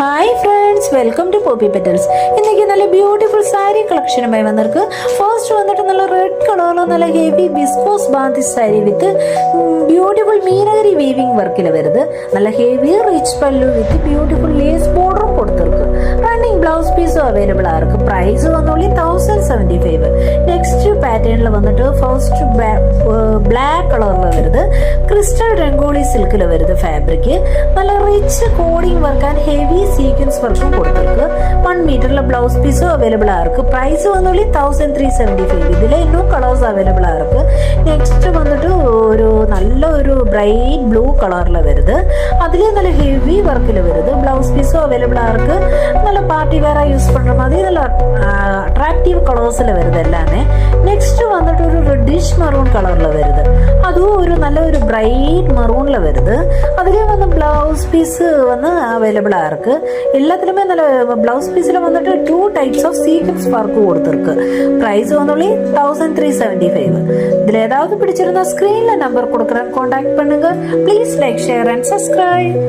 Hi friends, welcome to poppy petals. ഇന്നേക്ക് നല്ല beautiful sari കളക്ഷനുമായി വന്നിருக்கு. ഫസ്റ്റ് വന്നിട്ട് നല്ല റെഡ് കളറിൽ നല്ല ഹെവി വിസ്കോസ് ബാന്തി sari with beautiful meenakari weaving വർക്കിൽ വരുത്. നല്ല heavy rich pallu with beautiful lace ബോർഡറും കൊടുത്തിருக்கு. റണ്ണിങ് ബ്ലൗസ് പീസും അവൈലബിൾ ആർക്ക്. പ്രൈസ് വന്നോളി 1075. നെക്സ്റ്റ് പാറ്റേണിൽ വന്നിട്ട് ഫസ്റ്റ് ബ്ലാക്ക് കളറിൽ വരുത്. ക്രിസ്റ്റൽ രംഗോളി സിൽക്കിൽ വരുത്. ഫാബ്രിക് നല്ല rich coding work and heavy sequence വർക്കും കൊടുത്തിருக்கு. 1 മീറ്ററിലെ ബ്ലൗസ് പീസും അവൈലബിൾ ആർക്ക്. പ്രൈസ് വന്നോളി 1375. ഇതിലെ ഇന്നും കളേഴ്സ് അവൈലബിൾ ആർക്ക്. നെക്സ്റ്റ് വന്നിട്ട് നല്ല ഒരു ബ്രൈറ്റ് ബ്ലൂ കളറിൽ വരുത്. അതിലെ നല്ല ഹെവി വർക്കിൽ വരുത്. ബ്ലൗസ് പീസും അവൈലബിൾ ആർക്ക്. നല്ല പാർട്ടി വേറെ യൂസ് പண்ற மாதிரி നല്ല അട്രാക്റ്റീവ് കളേഴ്സിൽ വരുത് എല്ലാമേ. നെക്സ്റ്റ് വന്നിട്ട് ഒരു റെഡിഷ് മെറൂൺ കളറിൽ വരുത്. അതും നല്ല ഒരു ബ്രൈറ്റ് മെറൂണിൽ വരുത്. അതിലെ വന്ന് ബ്ലൗസ് പീസ് വന്ന് അവൈലബിൾ ആർക്ക്. എല്ലാത്തിലുമേ നല്ല ബ്ലൗസ് പീസിൽ വന്നിട്ട് 2 ടൈപ്സ് ഓഫ് സീക്വൻസ് വർക്ക് കൊടുത്തിருக்கு. പ്രൈസ് വന്നോളി 1375. ഇതിൽ ഏതാவது பிடிச்சிருந்தா ஸ்கிரீன்ல நம்பர் கொடுக்குறேன், கான்டாக்ட் பண்ணுங்க. Please like, share and subscribe.